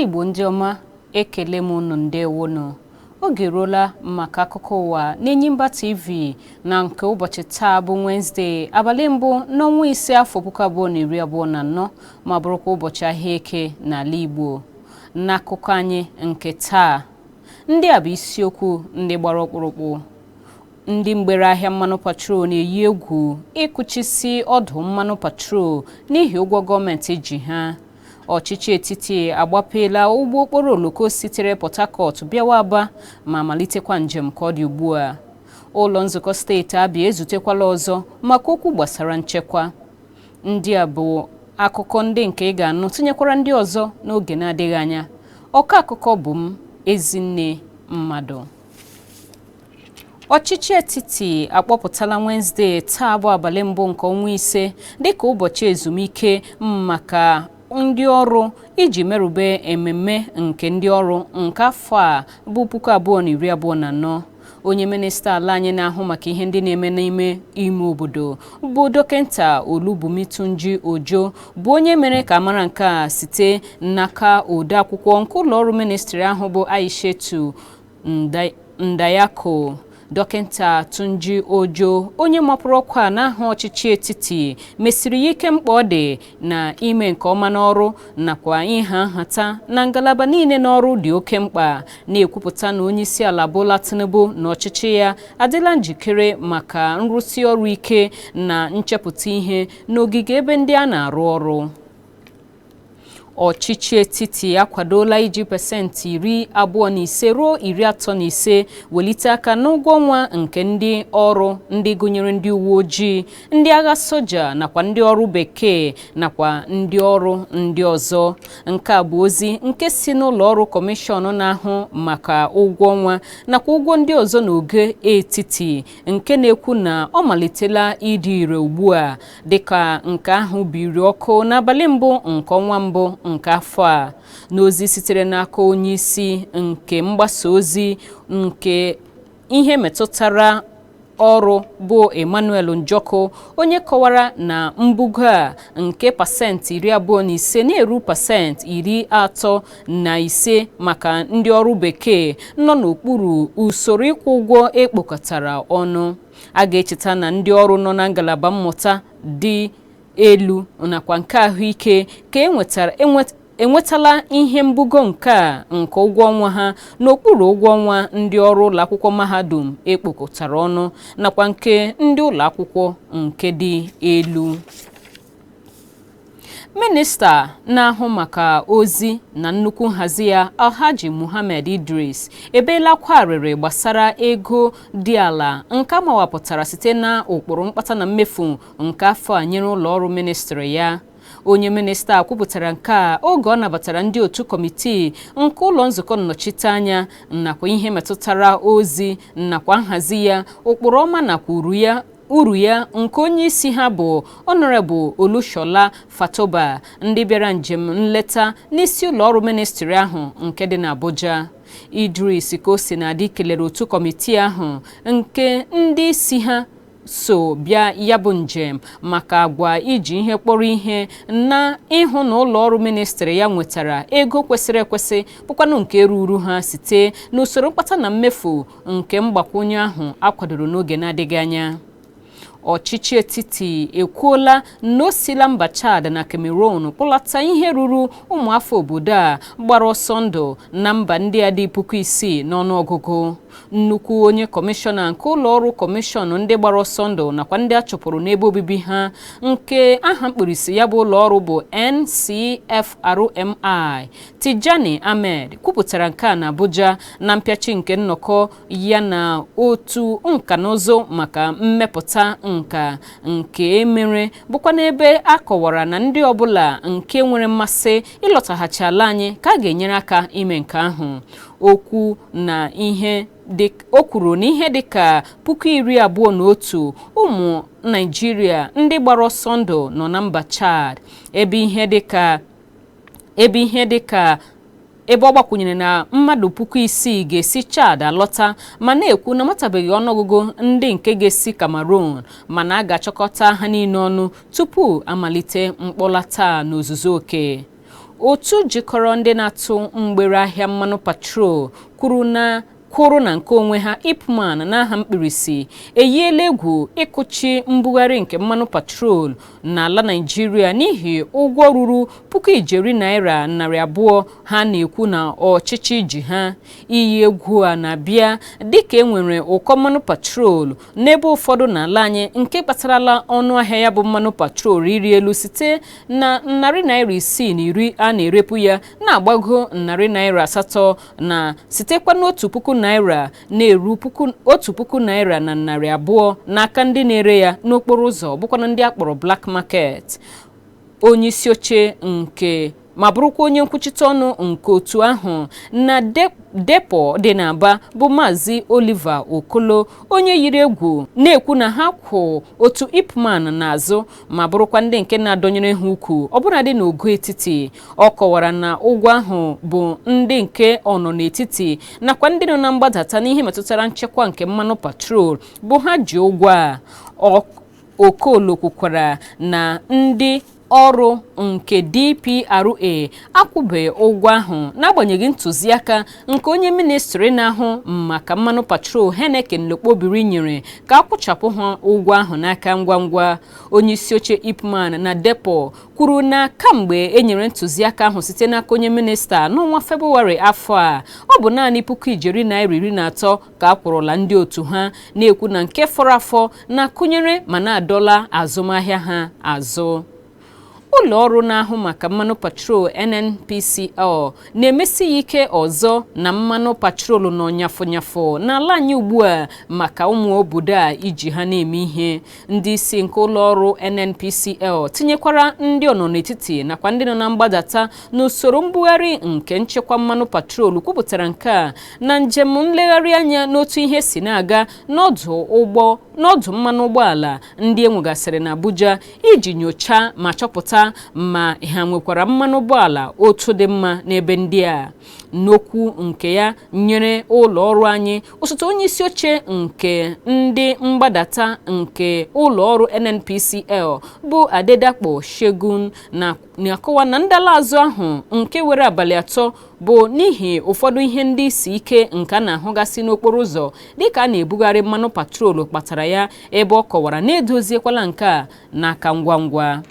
Igbo ndị ọma, ekele m unu, ndewonu. Oge eruola maka akụkọ ụwa n'Enyimba TV na nke ụbọchị taa bụ Wednesday, abalị mbụ n'ọnwa ise afọ 2024 ma bụrụkwa ụbọchị ahịa eke n'ala Igbo. N'akụkọ anyị nke taa, ndị a bụ isiokwu ndị gbara ọkpụrụkpụ. Ndị mgbere ahịa mmanụ patrol na-eyi egwu ịkụchisi ọdụ mmanụ patrol n'ihi ụgwọ gọọmenti ji ha. Ọchịchị etiti agbapela ụgbọ okporo oloko sitere Port Harcourt bịawa Aba ma malitekwa njem ka ọ dị ugbu a. Ụlọ nzukọ steeti Abia ezutekwala ọzọ maka okwu gbasara nchekwa. Ndị a bụ akụkọ ndị nke ị ga-anụ, tinyekwara ndị ọzọ n'oge na-adịghị anya. Ọka akụkọ bụ m, Ezinne Mmadụ. Ọchịchị etiti akpọpụtala Wednesday taa bụ abalị mbụ nke ọnwa ise dịka ụbọchị ezumike maka ndị ọrụ iji merube ememme nke ndị ọrụ nke afọ a bụ 2024. Onye minista ala anyị na-ahụ maka ihe ndị na-eme n'ime ime obodo bụ Dọkịta Olubumitunji Ojo bụ onye mere ka amara nke a site n'aka odeakwụkwọ nke ụlọọrụ ministri ahụ bụ Aishatu Ndayako. Dọkịta Tunji Ojo, onye mapụrụ ọkwa n'aha ọchịchị etiti, mesiri ya ike mkpa ọ dị na ime nke ọma n'ọrụ nakwa ịha nhata na ngalaba niile n'ọrụ dị oke mkpa, na-ekwupụta na onyeisiala Bola Tinubu na ọchịchị ya adịla njikere maka nrụsi ọrụ ike na nchepụta ihe n'ogige ebe ndị a na-arụ ọrụ. Ọchịchị etiti akwadola iji pasentị 25 ruo 35 welite aka n'ụgwọ ọnwa nke ndị ọrụ ndị gụnyere ndị uwe ojii, ndị agha soja nakwa ndị ọrụ bekee nakwa ndị ọrụ ndị ọzọ. Nke a bụ ozi nke si n'ụlọ ọrụ kọmishọn na-ahụ maka ụgwọ ọnwa nakwa ụgwọ ndị ọzọ n'oge etiti, nke na-ekwu na ọ malitela ịdị ire ugbu a dịka nke ahụ biri ọkụ n'abalị mbụ nke ọnwa mbụ nke afọ a. N'ozi sitere n'aka onye isi nke mgbasa ozi nke ihe metụtara ọrụ bụ Emmanuel Njoko, onye kọwara na mbugo a nke pasentị 25 na-eru pasentị 35 maka ndị ọrụ bekee nọ n'okpuru usoro ịkwụ ụgwọ ekpokọtara ọnụ. A ga-echeta na ndị ọrụ nọ na ngalaba mmụta dị elu nakwa nke ahụike ka enwetala ihe mbugo nke a nke ụgwọ ọnwa ha n'okpuru ụgwọ ọnwa ndị ọrụ ụlọakwụkwọ mahadum ekpokọtara ọnụ nakwa nke ndị ụlọakwụkwọ nke dị elu. Minista na-ahụ maka ozi na nnukwu nhazi ya Alhaji Muhammad Idris ebeela akwa arịrị gbasara ego dị ala nke amawapụtara site na ụkpụrụ mkpata na mmefu nke afọ a nyere ụlọ ọrụ ministri ya. Onye minista kwupụtara nke a oge ọ nabatara ndị otu kọmitii nke ụlọ nzukọ nnọchiteanya nakwa ihe metụtara ozi nakwa nhazi ya, ụkpụrụ ọma nakwa uru ya nke onye isi ha bụ Honorable Olushola Fatoba, ndị bịara njem nleta n'isi ụlọ ọrụ ministri ahụ nke dị n'Abuja. Idris Kosinadi kelere otu kọmitii ahụ nke ndị isi ha so bịa ya bụ njem maka agwa iji ihe kpọrọ ihe na ịhụ na ụlọ ọrụ ministri ya nwetara ego kwesịrị ekwesị bụkwanụ nke ruru ha site n'usoro mkpata na mmefu nke mgbakwunye ahụ akwadoro n'oge na-adịghị anya. Ọchịchị etiti ekwuola na o sila mba Chad na Cameroon kpọlata ihe ruru ụmụafọ obodo a gbara ọsọ ndụ na mba ndị a dị 6,000 n'ọnụọgụgụ. Nnukwu onye kọmishọna nke ụlọ ọrụ kọmishọn ndị gbara ọsọ ndụ nakwa ndị a chụpụrụ n'ebe obibi ha nke aha mkpirisi ya bụ ụlọ ọrụ bụ NCFRMI, Tijani Ahmed, kwupụtara nke a na Abuja na mpịachi nke nnọkọ ya na otu nka na ụzụ maka mmepụta nka nke emere bụkwa n'ebe a kọwara na ndị ọbụla nke nwere mmasị ịlọtaghachi ala anyị ka a ga-enyere aka ime nke ahụ. O kwuru na ihe dịka 21,000 ụmụ Naịjirịa ndị gbara ọsọ ndụ nọ na mba Chad, ebe ọ gbakwunyere na mmadụ 6,000 ga-esi Chad alọta ma na-ekwu na matabeghị ọnụọgụgụ ndị nke ga-esi Cameroon mana a ga-achọkọta ha niile ọnụ tupu amalite mkpọlata n'ozuzu oke. otu jikọrọ ndị na-atụ mgbere ahịa mmanụ patrol kwuru na nke onwe ha Ipman n'aha mkpirisi eyiela egwu ịkụchi mbugharị nke mmanụ patrol n'ala Naịjirịa n'ihi ụgwọ ruru $200,000 ha na-ekwu na ọchịchị ji ha. Iyi egwu a na-abịa dịka enwere ụkọ mmanụ patrol n'ebe ụfọdụ n'ala anyị nke kpatarala ọnụahịa ya bụ mmanụ patrol iri elu site na $610 a na-erepụ ya na-agbago $800 na sitekwa n'otu puku naira na-eru $1,200 n'aka ndị na-ere ya n'okporo ụzọ bụkwa ndị akpọrọ black market. Onye isi oche nke ma bụrụkwa onye nkwuchite ọnụ nke otu ahụ na depo dị n'Aba bụ Maazị Oliver Okolo onye yiri egwu na-ekwu na ha kwụ otu Ipman n'azụ ma bụrụkwa ndị nke na-adọnyere ha ukwu ọbụnadị n'ogo etiti. Ọ kọwara na ụgwọ ahụ bụ ndị nke ọnọ n'etiti nakwa ndị nọ na mgbadata n'ihe metụtara nchekwa nke mmanụ patrol bụ ha ji ụgwọ a. Okolo kwukwara na ndị ọrụ nke DPRA akwụbeghị ụgwọ ahụ n'agbanyeghị ntụziaka nke onye ministri na-ahụ maka mmanụ patrol Henneken Lokpobiri nyere ka akwụchapụ ha ụgwọ ahụ n'aka ngwa ngwa. Onye isi oche Ipman na depo kwuru na kamgbe enyere ntụziaka ahụ site n'aka onye minista n'ọnwa Febụwarị afọ a ọ bụ naanị $13,000 ka a kwụrụla ndị otu ha, na-ekwu na nke fọrọ afọ na-akụnyere ma na-adọla azụmahịa ha azụ. Ụlọ ọrụ na-ahụ maka mmanụ patrol NNPCL na-emesi ike ọzọ na mmanụ patrol nọ nyafụ n'ala anyị ugbu a maka ụmụ obodo a iji ha na-eme ihe. Ndị isi nke ụlọ ọrụ NNPCL tinyekwara ndị ọnọ n'etiti nakwa ndị nọ na mgbadata n'usoro mbugharị nke nchekwa mmanụ patrol kwupụtara nke a na njem nlegharị anya n'otu ihe si na-aga n'ọdụ mmanụ ụgbọala ndị enwegasịrị na Abuja iji nyochaa ma chọpụta ma ha nwekwara mmanụ ụgbọala otu dị mma n'ebe ndị a. N'okwu nke ya nyere ụlọ ọrụ anyị, osote onye isi oche nke ndị mgbadata nke ụlọ ọrụ NNPCL bụ Adedakpo Shegun na-akọwa na ndala azụ ahụ nke were abalị 3 bụ n'ihi ụfọdụ ihe ndị isi ike nke a na-ahụgasị n'okporo ụzọ dịka a na-ebugharị mmanụ patrol kpatara ya, ebe ọ kọwara na-edoziekwala nke a n'aka ngwa ngwa.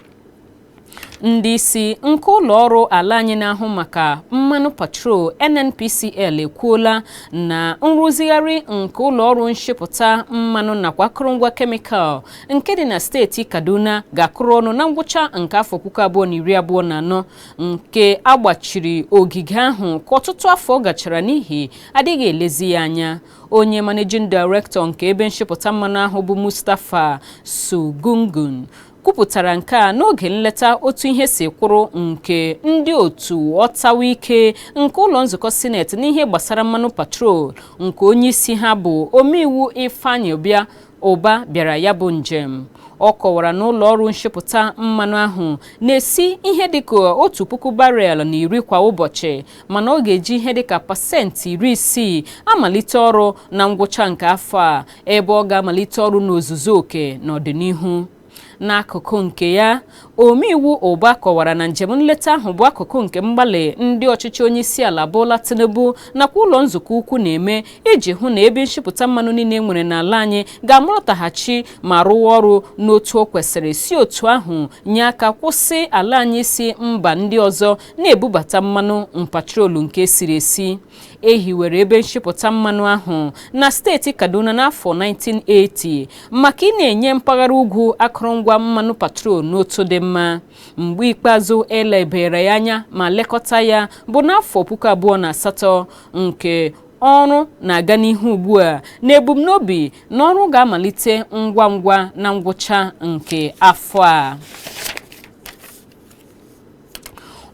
Ndị isi nke ụlọ ọrụ ala anyị na-ahụ maka mmanụ patrol NNPCL ekwuola na nrụzigharị nke ụlọ ọrụ nshipụta mmanụ nakwa akụrụngwa kemikal nke dị na steeti Kaduna ga-akụrụ ọnụ na ngwụcha nke afọ 2024 nke agbachiri ogige ahụ ka ọtụtụ afọ gachara n'ihi adịghị elezi ya anya. Onye managing director nke ebe nshipụta mmanụ ahụ bụ Mustapha Sugungun kwupụtara nke a n'oge nleta otu ihe si kwụrụ nke ndị otu ọtawa ike nke ụlọ nzukọ sineti n'ihe gbasara mmanụ patrol nke onye isi ha bụ omeiwu Ifeanyi Ụba bịara ya bụ njem. Ọ kọwara na ụlọ ọrụ nshipụta mmanụ ahụ na-esi ihe dịka 1,000 barel na 10 kwa ụbọchị, mana ọ ga-eji ihe dịka pasentị 60 amalite ọrụ na ngwụcha nke afọ a, ebe ọ ga-amalite ọrụ n'ozuzu oke n'ọdịnihu. N'akụkụ nke ya, omeiwu Ụba kọwara na njem nleta ahụ bụ akụkụ nke mgbalị ndị ọchịchị onye isi ala Bola Tinubu nakwa ụlọ nzukọ ukwu na-eme iji hụ na ebe nshipụta mmanụ niile nwere n'ala anyị ga-amụrụtaghachi ma rụwa ọrụ n'otu o kwesịrị, si otu ahụ nye aka kwụsị ala anyị si mba ndị ọzọ na-ebubata mmanụ patrol nke siri esi. Ehiwere ebe nshipụta mmanụ ahụ na steeti Kaduna n'afọ 1980 maka ị na-enye mpaghara ugwu akụrụngwa mmanụ patrol n'otu dị mma. Mgbe ikpeazụ elebere ya anya ma lekọta ya bụ n'afọ 2008 nke ọrụ na-aga n'ihu ugbu a n'ebumnobi na ọrụ ga-amalite ngwa ngwa na ngwụcha nke afọ a.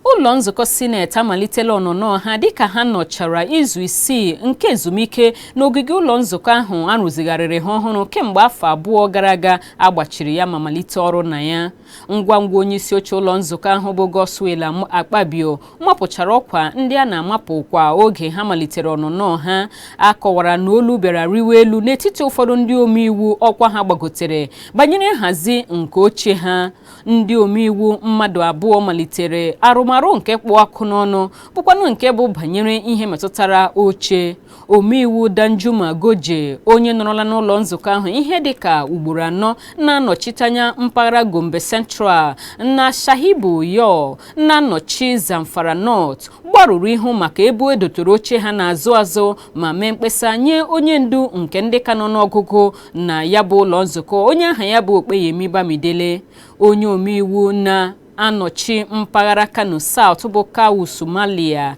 Ụlọ nzukọ sineti amalitela ọnụnọ ha dịka ha nọchara izu 6 nke ezumike n'ogige ụlọ nzukọ ahụ arụzigharịrị ha ọhụrụ kemgbe afọ 2 gara aga agbachiri ya ma malite ọrụ na ya. Ngwa ngwa onye isi oche ụlọ nzukọ ahụ bụ Godswill Akpabio mapụchara ọkwa ndị a na-amapụ kwa oge ha malitere ọnụnọ ha. Akọwara na olu bịara riwe elu n'etiti ụfọdụ ndị omeiwu ọkwa ha gbagotere banyere nhazi nke oche ha. Ndị omeiwu mmadụ 2 malitere arụma arụmarụ nke kpụ ọkụ n'ọnụ bụkwanụ nke bụ banyere ihe metụtara oche. Omeiwu Danjuma Goje onye nọrọla n'ụlọ nzukọ ahụ ihe dịka ugboro 4 na-anọchite anya mpaghara Gombe Central na Shahibu Yo na-anọchi Zamfara North gbarụrụ ihu maka ebe edotoro oche ha n'azụ ma mee mkpesa nye onye ndu nke ndị ka nọ n'ọgụgụ na ya bụ ụlọ nzukọ onye aha ya bụ Okpeyemi Bamidele. Onye omeiwu na-anọchi mpaghara Kano South bụ Kawu Somalia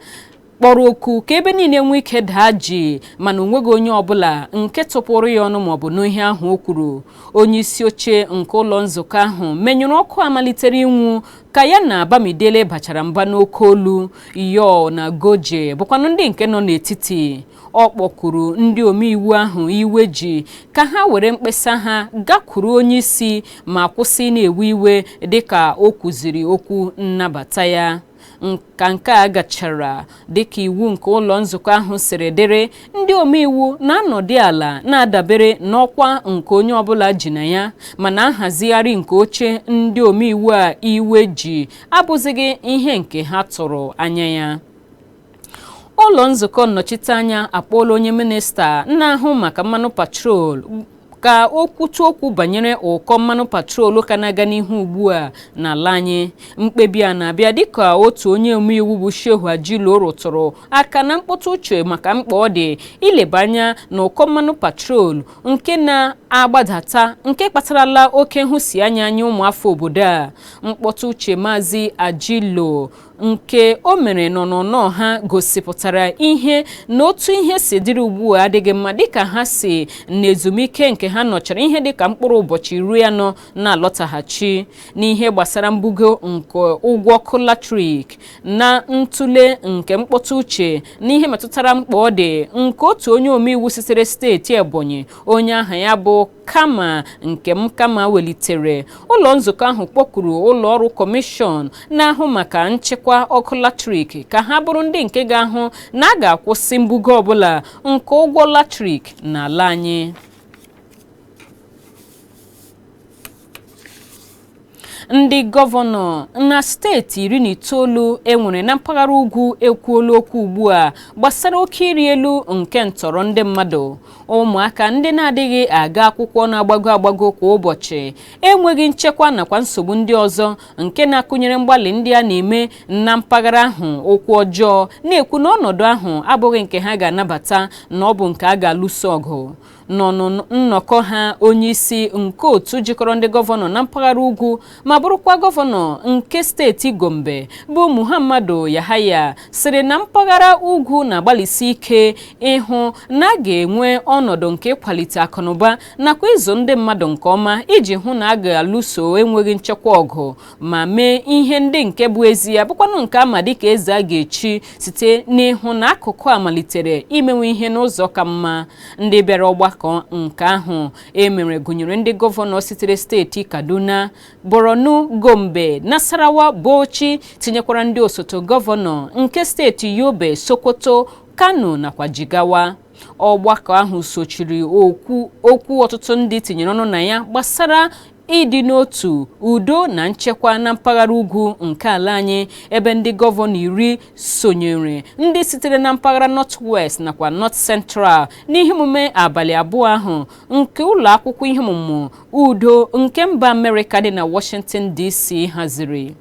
kpọrọ oku ka ebe niile nwee ike daa ji mana onweghị onye ọbụla nke tụpụrụ ya ọnụ maọbụ n'ihe ahụ o kwuru. Onye isi oche nke ụlọ nzukọ ahụ menyụrụ ọkụ amalitere inwu ka ya na Bamidele bachara mba n'oke olu. Yo na Goje bụkwanụ ndị nke nọ n'etiti. Ọ kpọkuru ndị omeiwu ahụ iwe ji ka ha were mkpesa ha gakwuru onye isi ma kwụsị na-ewe iwe dịka o kwuziri okwu nnabata ya. Nke a gachara dịka iwu nke ụlọ nzukọ ahụ siri dịrị, ndị omeiwu na-anọdụ ala na-adabere n'ọkwa nke onye ọbụla ji na ya mana nhazigharị nke oche ndị omeiwu a iwe ji abụzighị ihe nke ha tụrụ anya ya. Ụlọ nzukọ nnọchiteanya akpọọla onye minista na-ahụ maka mmanụ patrol ka o kwutu okwu banyere ụkọ mmanụ patrol ka na-aga n'ihu ugbu a n'ala anyị. Mkpebi a na-abịa dịka otu onye omeiwu bụ Shehu Ajilo rụtụrụ aka na mkpọtụ uche maka mkpa ọ dị ileba anya na ụkọ mmanụ patrol nke na-agbadata nke kpatarala oke nhụsianya anya ụmụafọ obodo a. Mkpọtụ uche Maazị Ajilo nke o mere n'ọnọnọ ha gosipụtara ihe na otu ihe si dịrị ugbu a adịghị mma dịka ha si n'ezumike nke ha nọchara ihe dịka mkpụrụ ụbọchị 40 na-alọtaghachi n'ihe gbasara mbugo nke ụgwọ ọkụ latrik na ntụle nke mkpọtụ uche n'ihe metụtara mkpa ọ dị nke otu onye omeiwu sitere steeti Ebonyi onye aha ya bụ Kama welitere. Ụlọ nzukọ ahụ kpọkuru ụlọ ọrụ kọmishọn na-ahụ maka nchekwa ọkụ latrik ka ha bụrụ ndị nke ga-ahụ na a ga-akwụsị mbugo ọbụla nke ụgwọ latrik n'ala anyị. Ndị gọvanọ na steeti 19 enwere na mpaghara ugwu ekwuola okwu ugbu a gbasara oke ịrị elu nke ntọrọ ndị mmadụ. Ụmụaka ndị na-adịghị aga akwụkwọ na-agbago kwa ụbọchị, enweghị nchekwa nakwa nsogbu ndị ọzọ nke na-akụnyere mgbalị ndị a na-eme na mpaghara ahụ okwu ọjọọ na-ekwu na ọnọdụ ahụ abụghị nke ha ga-anabata na ọ bụ nke a ga-alụso ọgụ. Nnọkọ ha onye isi nke otu jikọrọ ndị gọvanọ na mpaghara ugwu ma bụrụkwa gọvanọ nke steeti Gombe bụ Muhammadu Yahaya sịrị na mpaghara ugwu na-agbalịsi ike ịhụ na a ga-enwe ọnọdụ nke ịkwalite akụnụba nakwa ịzụ ndị mmadụ nke ọma iji hụ na a ga-alụso enweghị nchekwa ọgụ ma mee ihe ndị nke bụ ezie bụkwanụ nke ama dịka eze a ga-echi site n'ịhụ na akụkụ a malitere imenwe ihe n'ụzọ ka mma. Ndị bịara ọgbakọ nke ahụ emere gụnyere ndị gọvanọ sitere steeti Kaduna, Borno, Gombe, Nasarawa, Bauchi tinyekwara ndị osote gọvanọ nke steeti Yobe, Sokoto, Kano nakwa Jigawa. Ọgbakọ ahụ sochiri okwu ọtụtụ ndị tinyere ọnụ na ya gbasara ịdị n'otu, udo na nchekwa na mpaghara ugwu nke ala anyị ebe ndị gọvanọ 10 sonyere ndị sitere na mpaghara North West nakwa North Central n'ihe emume abalị abụọ ahụ nke ụlọ akwụkwọ ihe ọmụmụ udo nke mba Amerịka dị na Washington DC haziri.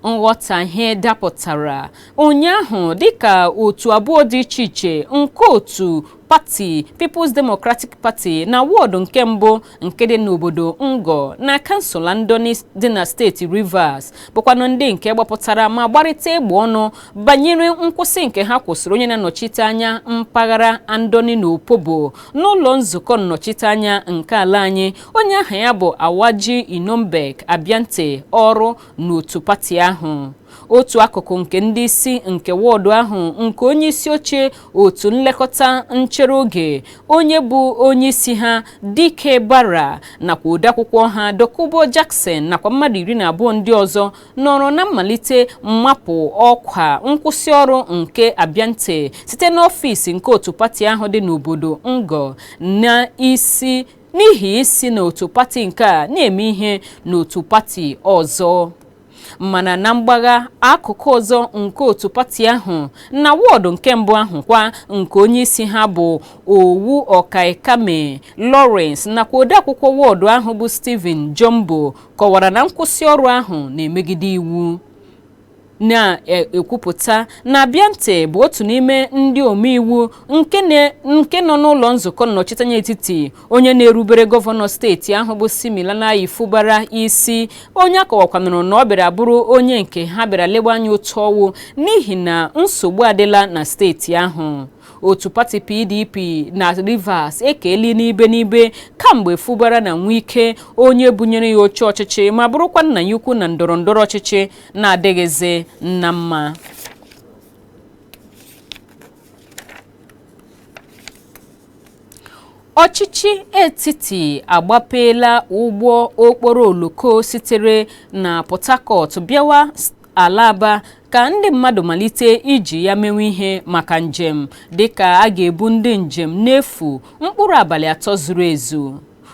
Nghọtahie dapụtara ụnyaahụ dịka otu abụọ dị iche iche nke otu pati People's Democratic Party na wọdụ nke mbụ nke dị n'obodo Ngo na kansụl Andoni dị na steeti Rivers bụkwanụ ndị nke gbapụtara ma gbarịta egbe ọnụ banyere nkwụsị nke ha kwụsịrị onye na-anọchite anya mpaghara Andoni na Opobo n'ụlọ nzukọ nnọchite anya nke ala anyị onye aha ya bụ Awaji Inombek Abiante ọrụ n'otu pati ahụ. Otu akụkụ nke ndị isi nke wọdụ ahụ nke onye isi oche otu nlekọta nchere oge onye bụ onye isi ha Dike Bara nakwa odeakwụkwọ ha Dokubo Jackson nakwa mmadụ 12 ndị ọzọ nọrọ na mmalite mmapụ ọkwa nkwụsị ọrụ nke Abiante site n'ọfịs nke otu pati ahụ dị n'obodo Ngo n'ihi isi na otu pati nke a na-eme ihe n'otu pati ọzọ. mana na mgbagha akụkụ ọzọ nke otu pati ahụ na wọọdụ nke mbụ ahụ kwa nke onye isi ha bụ Owu Ọkaikame Lawrence nakwa odeakwụkwọ wọọdụ ahụ bụ Stephen Jumbo kọwara na nkwụsị ọrụ ahụ na-emegide iwu, na-ekwupụta na Biante bụ otu n'ime ndị omeiwu nke nọ n'ụlọ nzukọ nnọchiteanya etiti onye na-erubere gọvanọ steeti ahụ bụ Siminalayi Fubara isi, onye akọwakwanụrụ na ọ bịara bụrụ onye nke ha bịara legba anya otu ọwụ n'ihi na nsogbu adịla na steeti ahụ. Otu pati PDP na Rivers ekeli n'ibe kamgbe Fubara na Nwike onye bunyere ya oche ọchịchị ma bụrụkwa nna ya ukwu na ndọrọndọrọ ọchịchị na-adịghịzi na mma. Ọchịchị etiti agbapeela ụgbọ okporo oloko sitere na Port Harcourt bịawa ala Aba ka ndị mmadụ malite iji ya mewe ihe maka njem dịka a ga-ebu ndị njem n'efu mkpụrụ abalị 3 zuru ezu.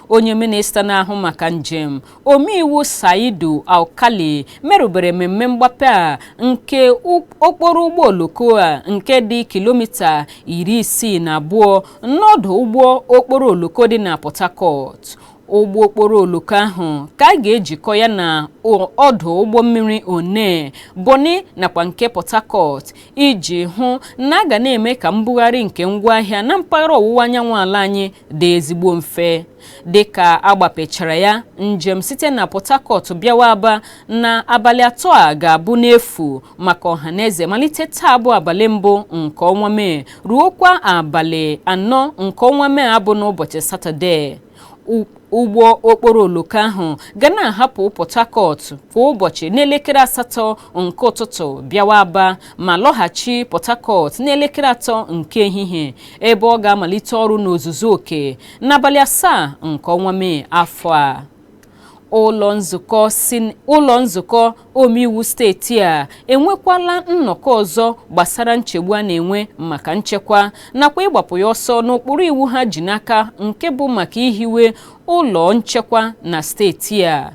Onye minista na-ahụ maka njem omeiwu Saidu Alkali merụbere mmemme mgbape a nke okporo ụgbọ oloko a nke dị kilomita 62 n'ọdụ ụgbọ okporo oloko dị na Port Harcourt. Ụgbọ okporo oloko ahụ ka a ga-ejikọ ya na ọdụ ụgbọ mmiri One, Bonny nakwa nke Port Harcourt iji hụ na a ga na-eme ka mbugharị nke ngwaahịa na mpaghara ọwụwa anyanwụ ala anyị dị ezigbo mfe. Dịka agbapechara ya, njem site na Port Harcourt bịawa Aba na abalị 3 a ga-abụ n'efu maka ọhaneze malite taa bụ abalị mbụ nke ọnwa Mee ruo kwa abalị 4 nke ọnwa Mee abụ n'ụbọchị Satọde. Ụgbọ okporo oloko ahụ ga na-ahapụ Port Harcourt kwa ụbọchị n'elekere 8 nke ụtụtụ bịawa Aba ma lọghachi Port Harcourt n'elekere 3 nke ehihie, ebe ọ ga-amalite ọrụ n'ozuzu oke n'abalị 7 nke ọnwa Mee afọ a. Ụlọ nzukọ omeiwu steeti a enwekwala nnọkọ ọzọ gbasara nchegbu a na-enwe maka nchekwa nakwa ịgbapụ ya ọsọ n'ụkpụrụ iwu ha ji n'aka nke bụ maka ihiwe ụlọ nchekwa na steeti a.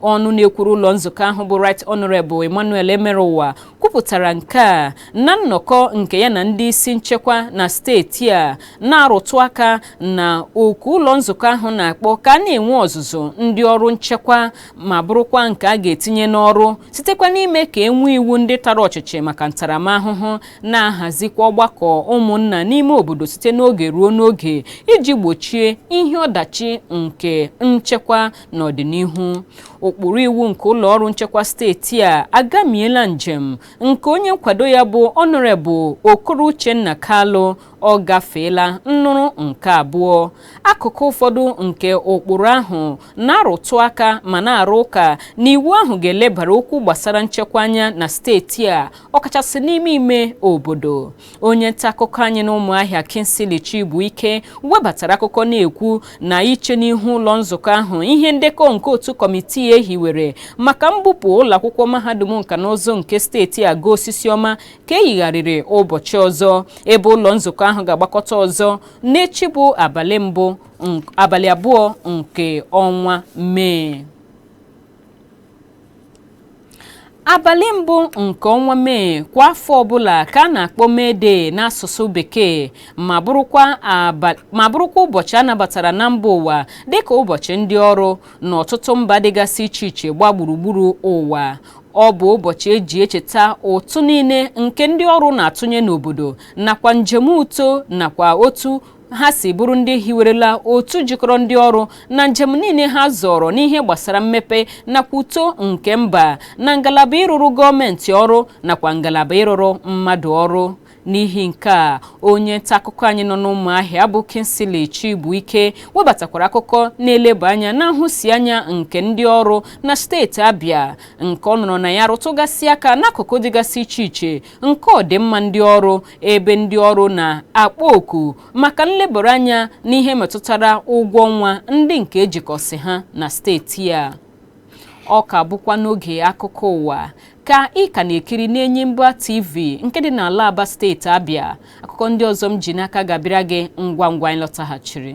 Ọnụ na-ekwuru ụlọ nzukọ ahụ bụ Right Honorable Emmanuel Emerowa kwupụtara nke a na nnọkọ nke ya na ndị isi nchekwa na steeti a na-arụtụ aka na oku ụlọ nzukọ ahụ na-akpọ ka a na-enwe ọzụzụ ndị ọrụ nchekwa ma bụrụkwa nke a ga-etinye n'ọrụ sitekwa n'ime ka enwe iwu ndị tara ọchịchị maka ntaramahụhụ na-ahazikwa ọgbakọ ụmụnna n'ime obodo site n'oge ruo n'oge iji gbochie ihe ọdachi nke nchekwa n'ọdịnihu. Ụkpụrụ iwu nke ụlọ ọrụ nchekwa steeti a agamiela njem nke onye nkwado ya bụ Honorable Okoro Uchenna Kalụ ọ gafeela nnụrụ nke 2. Akụkụ ụfọdụ nke ụkpụrụ ahụ na-arụtụ aka ma na-arụ ụka na iwu ahụ ga-elebara okwu gbasara nchekwa anya na steeti a ọkachasị n'ime ime obodo. Onye nta akụkọ anyị na Ụmụahịa Kingsley Chibuike webatara akụkọ na-ekwu na iche n'ihu ụlọ nzukọ ahụ ihe ndekọ nke otu kọmitii ehiwere maka mbupụ ụlọakwụkwọ mahadum nka na ụzụ nke steeti a go osisi ọma ka eyigharịrị ụbọchị ọzọ, ebe ụlọ nzukọ ahụ ga-agbakọta ọzọ n'echi bụ abalị 2 nke ọnwa Mee. Abalị mbụ nke ọnwa Mee kwa afọ ọbụla ka a na-akpọ May Day n'asụsụ Bekee ma bụrụkwa ụbọchị a nabatara na mba ụwa dịka ụbọchị ndị ọrụ n'ọtụtụ mba dịgasị iche iche gbaa gburugburu ụwa. Ọ bụ ụbọchị eji echeta ụtụ niile nke ndị ọrụ na-atụnye n'obodo nakwa njem uto nakwa otu ha si bụrụ ndị hiwerela otu jikọrọ ndị ọrụ na njem niile ha zọrọ n'ihe gbasara mmepe nakwa uto nke mba na ngalaba ịrụrụ gọọmenti ọrụ nakwa ngalaba ịrụrụ mmadụ ọrụ. N'ihi nke a, onye nta akụkọ anyị nọ n'Ụmụahịa bụ Kingsley Chibuike webatakwara akụkọ na-eleba anya na nhụsianya nke ndị ọrụ na steeti Abịa nke ọ nọrọ na ya rụtụgasị aka n'akụkụ dịgasị iche iche nke ọdịmma ndị ọrụ, ebe ndị ọrụ na-akpọ oku maka nlebara anya n'ihe metụtara ụgwọ ọnwa ndị nke ejikọsị ha na steeti a. Ọ ka bụkwa n'oge akụkọ ụwa ka ị ka na-ekiri n'Enyimba TV nke dị n'ala Aba steeti Abịa. Akụkọ ndị ọzọ m ji n'aka ga-abịara gị ngwa ngwa anyị lọtaghachiri.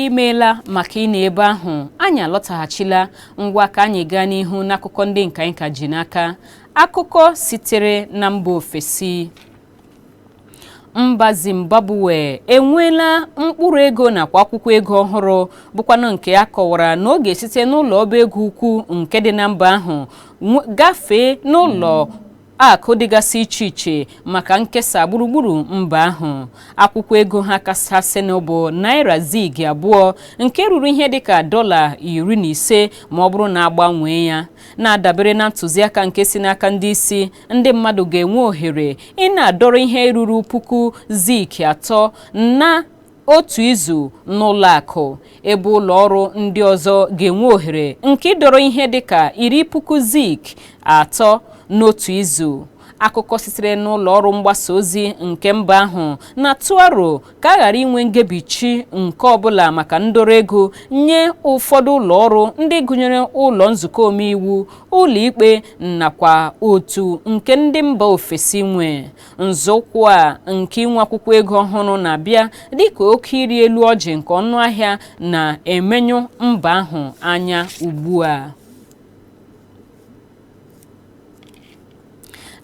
imeela maka ị na-ebe ahụ. Anyị alọtaghachila, ngwa ka anyị gaa n'ihu n'akụkọ ndị nke anyị ka ji n'aka. Akụkọ sitere na mba ofesi. Mba Zimbabwe enweela mkpụrụ ego nakwa akwụkwọ ego ọhụrụ bụkwanụ nke a kọwara na ọ ga-esite n'ụlọ ọba ego ukwu nke dị na mba ahụ gafee n'ụlọ akụ dịgasị iche iche maka nkesa gburugburu mba ahụ. Akwụkwọ ego ha kachasị bụ naira zig abụọ nke ruru ihe dịka $15 ma ọ bụrụ na agbanwee ya. Na-adabere na ntụziaka nke si n'aka ndị isi, ndị mmadụ ga-enwe ohere ị na-adọrọ ihe ruru puku zig 3 na otu izu n'ụlọ akụ, ebe ụlọ ọrụ ndị ọzọ ga-enwe ohere nke ịdọrọ ihe dịka 10,000 zig 3 n'otu izu. Akụkọ sitere n'ụlọ ọrụ mgbasa ozi nke mba ahụ na-atụ aro ka a ghara inwe ngebichi nke ọbụla maka ndọrọ ego nye ụfọdụ ụlọ ọrụ ndị gụnyere ụlọ nzukọ omeiwu, ụlọ ikpe nakwa otu nke ndị mba ofesi nwe. Nzọụkwụ a nke inwe akwụkwọ ego ọhụrụ na-abịa dịka oke iri elu ọjị nke ọnụahịa na-emenyu mba ahụ anya ugbu a.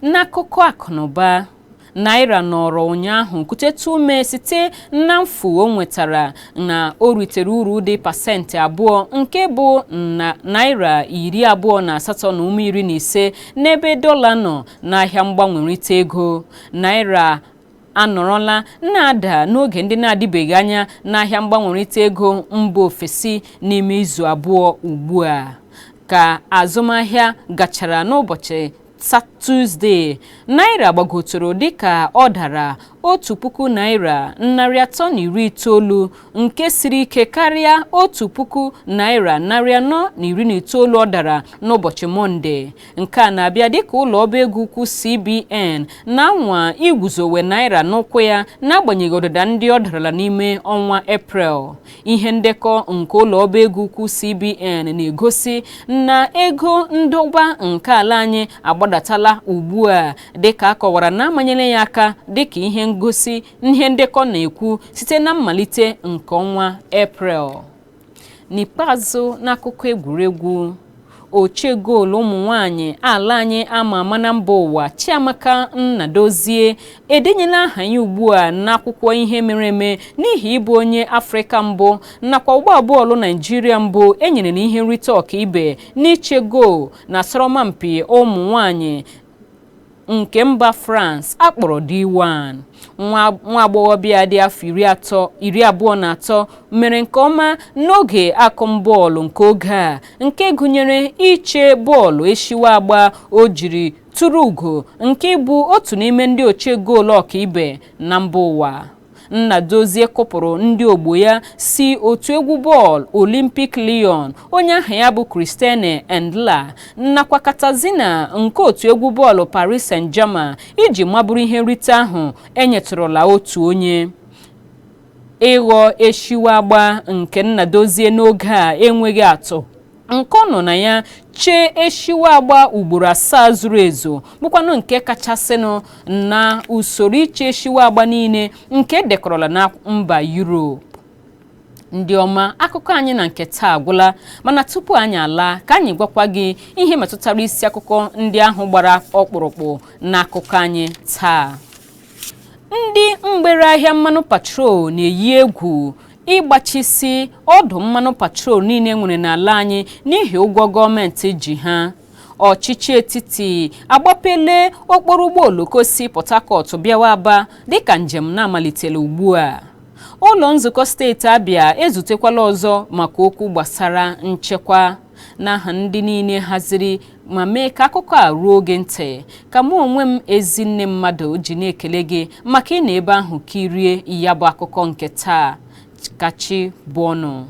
N'akụkọ akụnụba, naira nọrọ ụnyaahụ kutetu ume site na mfu o nwetara na o ritere uru dị pasentị 2 nke bụ na naira 28.15 n'ebe dọla nọ n'ahịa mgbanwerịta ego. Naira anọrọla na-ada n'oge ndị na-adịbeghị anya n'ahịa mgbanwerịta ego mba ofesi n'ime izu abụọ ugbu a. Ka azụmahịa gachara n'ụbọchị Tuzdee, naira gbagotoro dịka ọ dara 1,390 nke siri ike karịa 1,419 ọ dara n'ụbọchị Mọnde. Nke a na-abịa dịka ụlọ ọba ego ukwu CBN na-anwa iguzowe naira n'ụkwụ ya n'agbanyeghị ọdịda ndị ọ darala n'ime ọnwa Eprel. Ihe ndekọ nke ụlọ ọba ego ukwu CBN na-egosi na ego ndọba nke ala anyị agbadatala ugbu a, dịka akọwara na amanyere ya aka dịka ihe ngosi ihe ndekọ na-ekwu site na mmalite nke ọnwa Eprel. N'ikpeazụ, n'akụkọ egwuregwu, oche goolu ụmụ nwanyị ala anyị ama ama na mba ụwa Chiamaka Nnadozie edenyela aha ya ugbu a n'akwụkwọ ihe mere eme n'ihi ịbụ onye Afrịka mbụ nakwa ụgbọ bọọlụ Naịjirịa mbụ enyere n'ihe nrite ọkaibe n'iche goolu na asọmpi ụmụ nwanyị nke mba France akpọrọ D1. Nwa agbọghọbịa dị afọ 23 mere nke ọma n'oge akọmbọọlụ nke oge a, nke gụnyere iche bọọlụ eshiwa agba o jiri tụrụ ugo nke bụ otu n'ime ndị oche goolu ọkaibe na mba ụwa. Nnadozie kụpụrụ ndị ogbo ya si otu egwu bọọlụ Olympic Lyon, onye aha ya bụ Christiane Endler, nakwa Katazina nke otu egwu bọọlụ Paris Saint-Germain iji maburu ihe nrite ahụ enyetụrụla otu onye. Ịghọ eshiwa agba nke Nnadozie n'oge a enweghị atụ nke ọ nọ na ya chee eshiwa agba ugboro 7 zuru ezu bụkwanụ nke kachasịnụ na usoro iche eshiwa agba niile nke dekọrọla na mba Europe. Ndị ọma, akụkọ anyị na nke taa agwụla, mana tupu anyị ala ka anyị gwakwa gị ihe metụtara isi akụkọ ndị ahụ gbara ọkpụrụkpụ n'akụkọ anyị taa. Ndị mgbere ahịa mmanụ patrol na-eyi egwu ịgbachisi ọdụ mmanụ patrol niile nwere n'ala anyị n'ihi ụgwọ gọọmenti ji ha. Ọchịchị etiti agbapele okporo ụgbọ oloko si Port Harcourt bịawa Aba dịka njem na-amalitela ugbu a. Ụlọ nzukọ steeti Abịa ezutekwala ọzọ maka okwu gbasara nchekwa. N'aha ndị niile haziri ma mee ka akụkọ a ruo oge ntị, ka mụ onwe m Ezinne Mmadụ ji na-ekele gị maka ị na ebe ahụ kirie ya bụ akụkọ nke taa. Kachi bụ ọnụ.